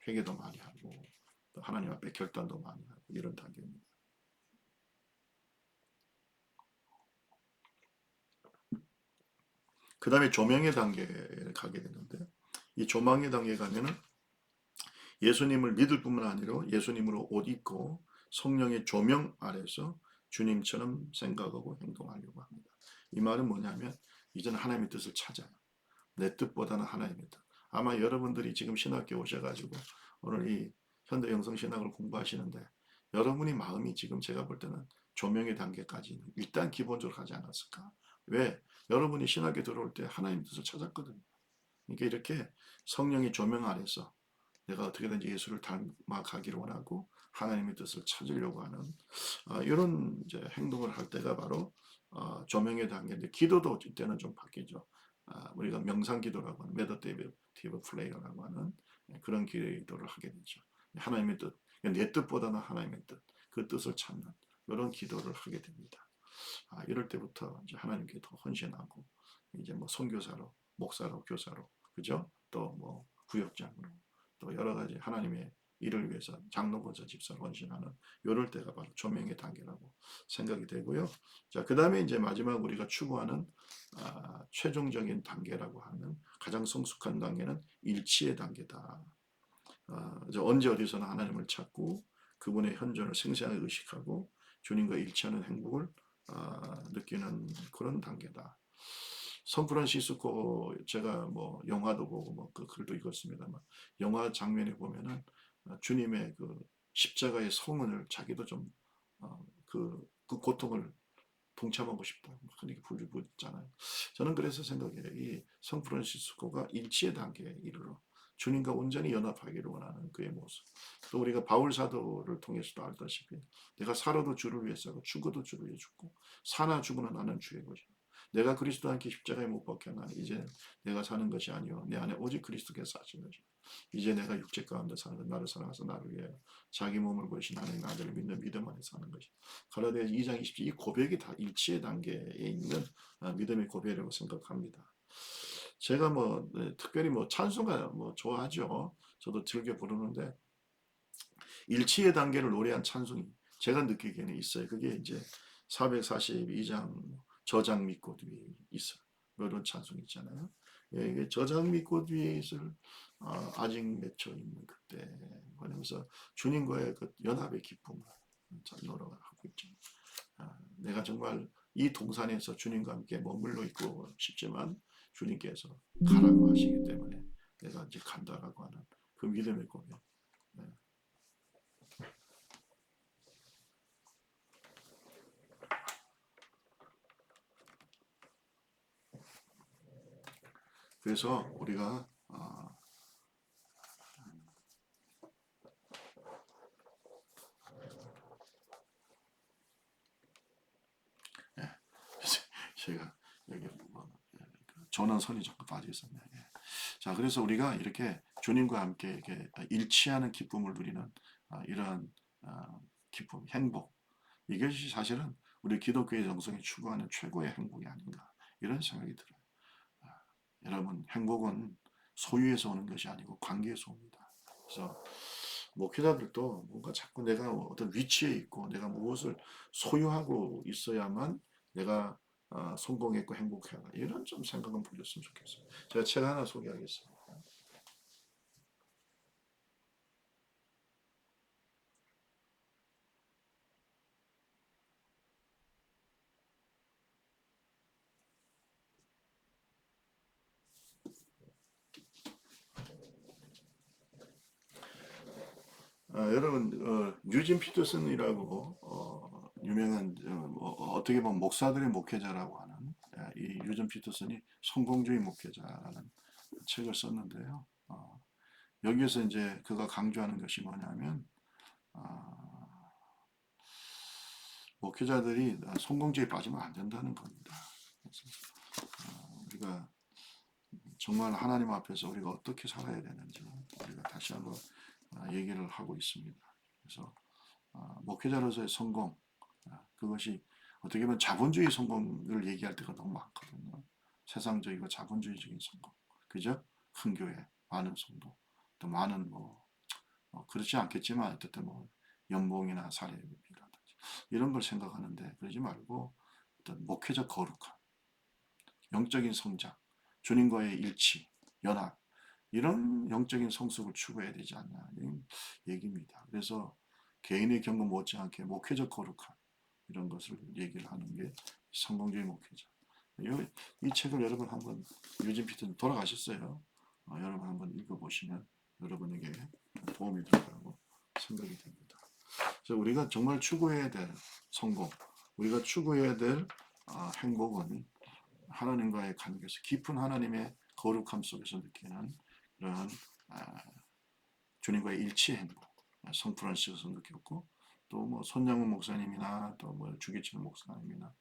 S1: 회개도 많이 하고 또 하나님 앞에 결단도 많이 하고 이런 단계입니다. 그 다음에 조명의 단계에 가게 되는데 이 조명의 단계에 가면은 예수님을 믿을 뿐만 아니라 예수님으로 옷 입고 성령의 조명 아래서 주님처럼 생각하고 행동하려고 합니다. 이 말은 뭐냐면 이제는 하나님의 뜻을 찾아요. 내 뜻보다는 하나님의 뜻. 아마 여러분들이 지금 신학교 오셔가지고 오늘 이 현대 영성신학을 공부하시는데 여러분이 마음이 지금 제가 볼 때는 조명의 단계까지는 일단 기본적으로 가지 않았을까? 왜? 여러분이 신학에 들어올 때 하나님의 뜻을 찾았거든요. 그러니까 이렇게 성령의 조명 아래서 내가 어떻게든지 예수를 닮아가기를 원하고 하나님의 뜻을 찾으려고 하는 이런 이제 행동을 할 때가 바로 조명의 단계인데 기도도 이때는 좀 바뀌죠. 우리가 명상기도라고 하는 메디테이티브 플레이어라고 하는 그런 기도를 하게 되죠. 하나님의 뜻, 내 뜻보다는 하나님의 뜻, 그 뜻을 찾는 이런 기도를 하게 됩니다. 이럴 때부터 이제 하나님께 더 헌신하고 이제 뭐 선교사로, 목사로, 교사로, 그죠? 또 뭐 구역장으로 또 여러 가지 하나님의 일을 위해서 장로권자 집사로 헌신하는 이럴 때가 바로 조명의 단계라고 생각이 되고요. 자, 그 다음에 이제 마지막 우리가 추구하는 최종적인 단계라고 하는 가장 성숙한 단계는 일치의 단계다. 언제 어디서나 하나님을 찾고 그분의 현존을 생생하게 의식하고 주님과 일치하는 행복을 느끼는 그런 단계다. 샌프란시스코 제가 뭐 영화도 보고 뭐 그 글도 읽었습니다만 영화 장면에 보면은 주님의 그 십자가의 성은을 자기도 좀 그 고통을 동참하고 싶다. 그러니까 부르잖아요. 저는 그래서 생각해요. 이 샌프란시스코가 일치의 단계에 이르러 주님과 온전히 연합하기를 원하는 그의 모습. 또 우리가 바울 사도를 통해서도 알다시피 내가 살아도 주를 위해 싸고 죽어도 주를 위해 죽고 사나 죽으나 나는 주의 것이다. 내가 그리스도와 함께 십자가에 못 박혔나니 이제 내가 사는 것이 아니요 내 안에 오직 그리스도께서 사신 것이다. 이제 내가 육체 가운데 사는 것 나를 사랑하사 나를 위하여 자기 몸을 보이신 하나님의 아들을 믿는 믿음 안에 사는 것이다. 갈라디아서 2장 27절 이 고백이 다 일치의 단계에 있는 믿음의 고백이라고 생각합니다. 제가 뭐 특별히 뭐 찬송가 뭐 좋아하죠. 저도 즐겨 부르는데 일치의 단계를 노래한 찬송이 제가 느끼기에는 있어요. 그게 이제 442장 저장 믿고 있어요. 이런 찬송 있잖아요. 예, 이게 저장미꽃 위에 있을 아직 맺혀 있는 그때 그러면서 주님과의 그 연합의 기쁨을 노력하고 있죠. 내가 정말 이 동산에서 주님과 함께 머물러 있고 싶지만 주님께서 가라고 하시기 때문에 내가 이제 간다라고 하는 그 믿음의 고백. 네. 그래서 우리가 예, 제가 여기 뭐 전원선이 자꾸 빠져 있었네. 예. 자, 그래서 우리가 이렇게 주님과 함께 이렇게 일치하는 기쁨을 누리는 이러한 기쁨, 행복. 이것이 사실은 우리 기독교의 정성이 추구하는 최고의 행복이 아닌가 이런 생각이 들어요. 아, 여러분, 행복은 소유에서 오는 것이 아니고 관계에서 옵니다. 그래서 목회자들도 뭔가 자꾸 내가 어떤 위치에 있고 내가 무엇을 소유하고 있어야만 내가 성공했고 행복하다 이런 좀 생각은 버렸으면 좋겠어요. 제가 책 하나 소개하겠습니다. 여러분 유진 피터슨이라고 유명한 떻게 보면 목사들의 목회자라고 하는 이 유진 피터슨이 성공주의 목회자라는 책을 썼는데요. 여기에서 이제 그가 강조하는 것이 뭐냐면 어, 목회자들이 성공주의에 빠지면 안 된다는 겁니다. 그래서 우리가 정말 하나님 앞에서 우리가 어떻게 살아야 되는지 우리가 다시 한번 얘기를 하고 있습니다. 그래서 목회자로서의 성공 그것이 어떻게 보면 자본주의 성공을 얘기할 때가 너무 많거든요. 세상적이고 자본주의적인 성공, 그죠? 큰 교회, 많은 성도, 또 많은 그렇지 않겠지만 어쨌든 뭐 연봉이나 사례비라든지 이런 걸 생각하는데 그러지 말고 어떤 목회적 거룩함, 영적인 성장, 주님과의 일치, 연합 이런 영적인 성숙을 추구해야 되지 않냐 이런 얘기입니다. 그래서 개인의 경험 못지않게 목회적 거룩함 이런 것을 얘기를 하는 게 성공주의 목회자. 이 책을 여러분 한번 유진 피터는 돌아가셨어요. 여러분 한번 읽어보시면 여러분에게 도움이 될 거라고 생각이 됩니다. 그래서 우리가 정말 추구해야 될 성공, 우리가 추구해야 될 행복은 하나님과의 관계에서 깊은 하나님의 거룩함 속에서 느끼는 그러한 주님과의 일치의 행복, 성 프란시스코에서 느꼈고 또 뭐 손양훈 목사님이나 또 뭐 주기철 목사님이나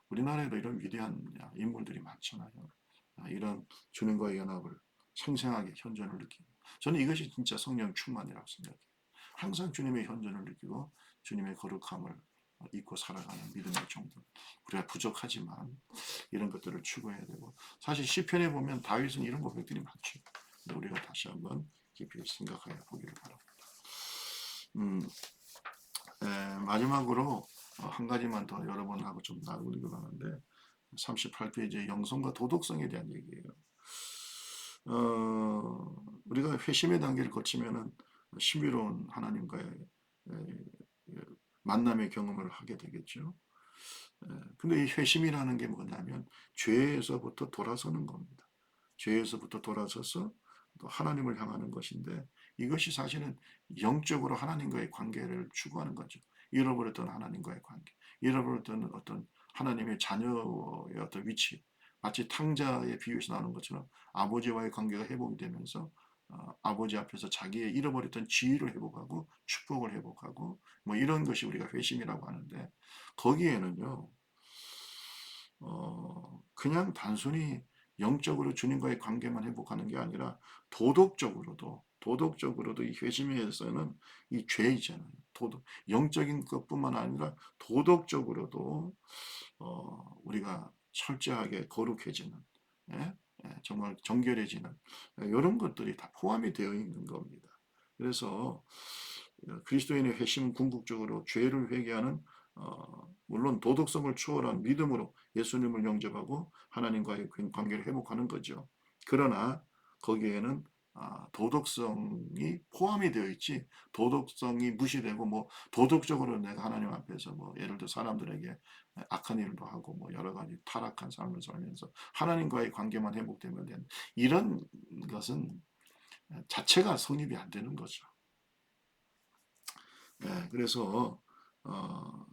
S1: 우리나라에도 이런 위대한 인물들이 많잖아요. 이런 주님과의 연합을 생생하게 현존을 느끼고 저는 이것이 진짜 성령 충만이라고 생각해요. 항상 주님의 현존을 느끼고 주님의 거룩함을 잊고 살아가는 믿음의 종들. 우리가 부족하지만 이런 것들을 추구해야 되고 사실 시편에 보면 다윗은 이런 고백들이 많죠. 우리가 다시 한번 깊이 생각해 보기를 바랍니다. 마지막으로 한 가지만 더 여러분하고 좀 나누려고 하는데 38페이지의 영성과 도덕성에 대한 얘기예요. 우리가 회심의 단계를 거치면은 신비로운 하나님과의 만남의 경험을 하게 되겠죠. 근데 이 회심이라는 게 뭐냐면 죄에서부터 돌아서는 겁니다. 죄에서부터 돌아서서 또 하나님을 향하는 것인데 이것이 사실은 영적으로 하나님과의 관계를 추구하는 거죠. 잃어버렸던 하나님과의 관계, 잃어버렸던 어떤 하나님의 자녀의 어떤 위치, 마치 탕자의 비유에서 나오는 것처럼 아버지와의 관계가 회복이 되면서 아버지 앞에서 자기의 잃어버렸던 지위를 회복하고 축복을 회복하고 뭐 이런 것이 우리가 회심이라고 하는데 거기에는요 그냥 단순히 영적으로 주님과의 관계만 회복하는 게 아니라 도덕적으로도 이 회심에서는 이 죄 있잖아요. 영적인 것뿐만 아니라 도덕적으로도 우리가 철저하게 거룩해지는 예? 정말 정결해지는 이런 것들이 다 포함이 되어 있는 겁니다. 그래서 그리스도인의 회심은 궁극적으로 죄를 회개하는 물론 도덕성을 초월한 믿음으로 예수님을 영접하고 하나님과의 관계를 회복하는 거죠. 그러나 거기에는 도덕성이 포함이 되어 있지, 도덕성이 무시되고 뭐 도덕적으로 내가 하나님 앞에서 뭐 예를 들어 사람들에게 악한 일도 하고 뭐 여러 가지 타락한 삶을 살면서 하나님과의 관계만 회복되면 되는 이런 것은 자체가 성립이 안 되는 거죠. 네, 그래서 어,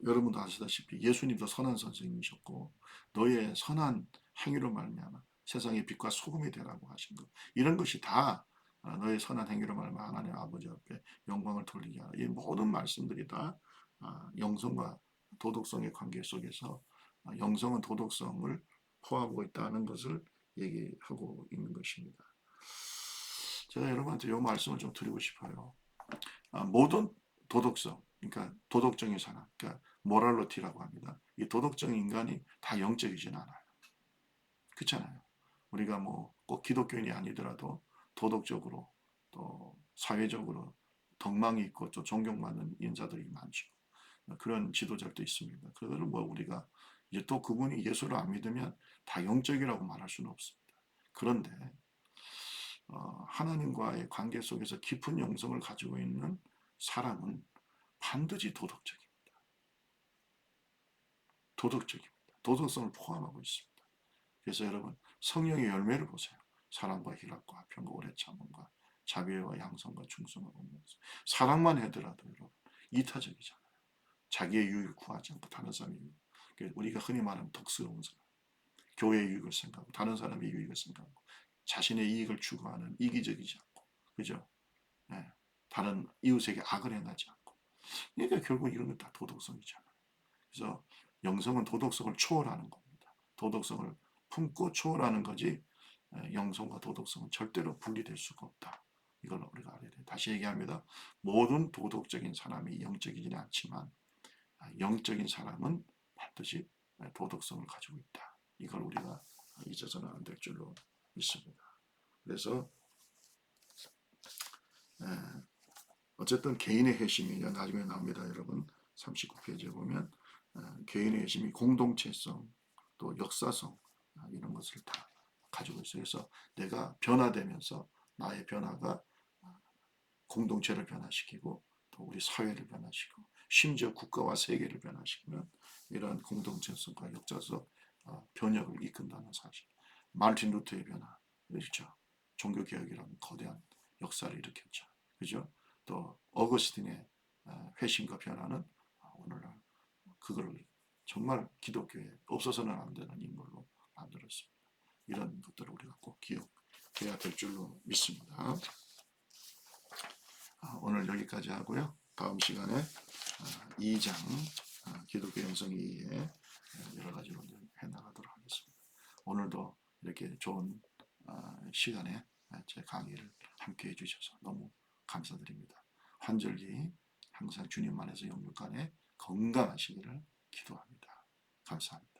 S1: 여러분도 아시다시피 예수님도 선한 선생님이셨고 너의 선한 행위로 말미암아 세상의 빛과 소금이 되라고 하신 것, 이런 것이 다 너의 선한 행위로 말미암아 하나님 아버지 앞에 영광을 돌리게 하라. 이 모든 말씀들이 다 영성과 도덕성의 관계 속에서 영성은 도덕성을 포함하고 있다는 것을 얘기하고 있는 것입니다. 제가 여러분한테 이 말씀을 좀 드리고 싶어요. 모든 도덕성, 그러니까 도덕적인 사람, 그러니까 모랄로티라고 합니다. 이 도덕적인 인간이 다 영적이진 않아요. 그렇잖아요. 우리가 뭐 꼭 기독교인이 아니더라도 도덕적으로 또 사회적으로 덕망이 있고 또 존경받는 인사들이 많죠. 그런 지도자도 있습니다. 그거를 뭐 우리가 이제 또 그분이 예수를 안 믿으면 다 영적이라고 말할 수는 없습니다. 그런데 하나님과의 관계 속에서 깊은 영성을 가지고 있는 사람은 반드시 도덕적입니다. 도덕적입니다. 도덕성을 포함하고 있습니다. 그래서 여러분 성령의 열매를 보세요. 사랑과 희락과 화평과 오래 참음과 자비와 양성과 충성을 보면서 사랑만 해더라도 여러분 이타적이잖아요. 자기의 유익을 구하지 않고 다른 사람의 유익. 우리가 흔히 말하는 덕스러운 사람. 교회의 유익을 생각하고 다른 사람의 유익을 생각하고 자신의 이익을 추구하는 이기적이지 않고, 그죠? 네. 다른 이웃에게 악을 행하지 않고. 그러니까 결국 이런 건 다 도덕성이잖아요. 그래서 영성은 도덕성을 초월하는 겁니다. 도덕성을 품고 초월하는 거지 영성과 도덕성은 절대로 분리될 수가 없다. 이걸 우리가 알아야 돼요. 다시 얘기합니다. 모든 도덕적인 사람이 영적이지는 않지만 영적인 사람은 반드시 도덕성을 가지고 있다. 이걸 우리가 잊어서는 안 될 줄로 믿습니다. 그래서 어쨌든 개인의 회심이 나중에 나옵니다. 여러분 39페이지에 보면 개인의 회심이 공동체성 또 역사성 이런 것을 다 가지고 있어요. 그래서 내가 변화되면서 나의 변화가 공동체를 변화시키고 또 우리 사회를 변화시키고 심지어 국가와 세계를 변화시키는 이러한 공동체성과 역사적 변혁을 이끈다는 사실. 마르틴 루터의 변화, 그렇죠? 종교개혁이라는 거대한 역사를 일으켰죠. 그죠? 또 어거스틴의 회심과 변화는 오늘날 그걸 정말 기독교에 없어서는 안 되는 인물로 만들었습니다. 이런 것들을 우리가 꼭 기억해야 될 줄로 믿습니다. 오늘 여기까지 하고요. 다음 시간에 2장 기독교 영성 2에 여러 가지로 해나가도록 하겠습니다. 오늘도 이렇게 좋은 시간에 제 강의를 함께 해주셔서 너무 감사드립니다. 환절기 항상 주님 안에서 영육간에 건강하시기를 기도합니다. 감사합니다.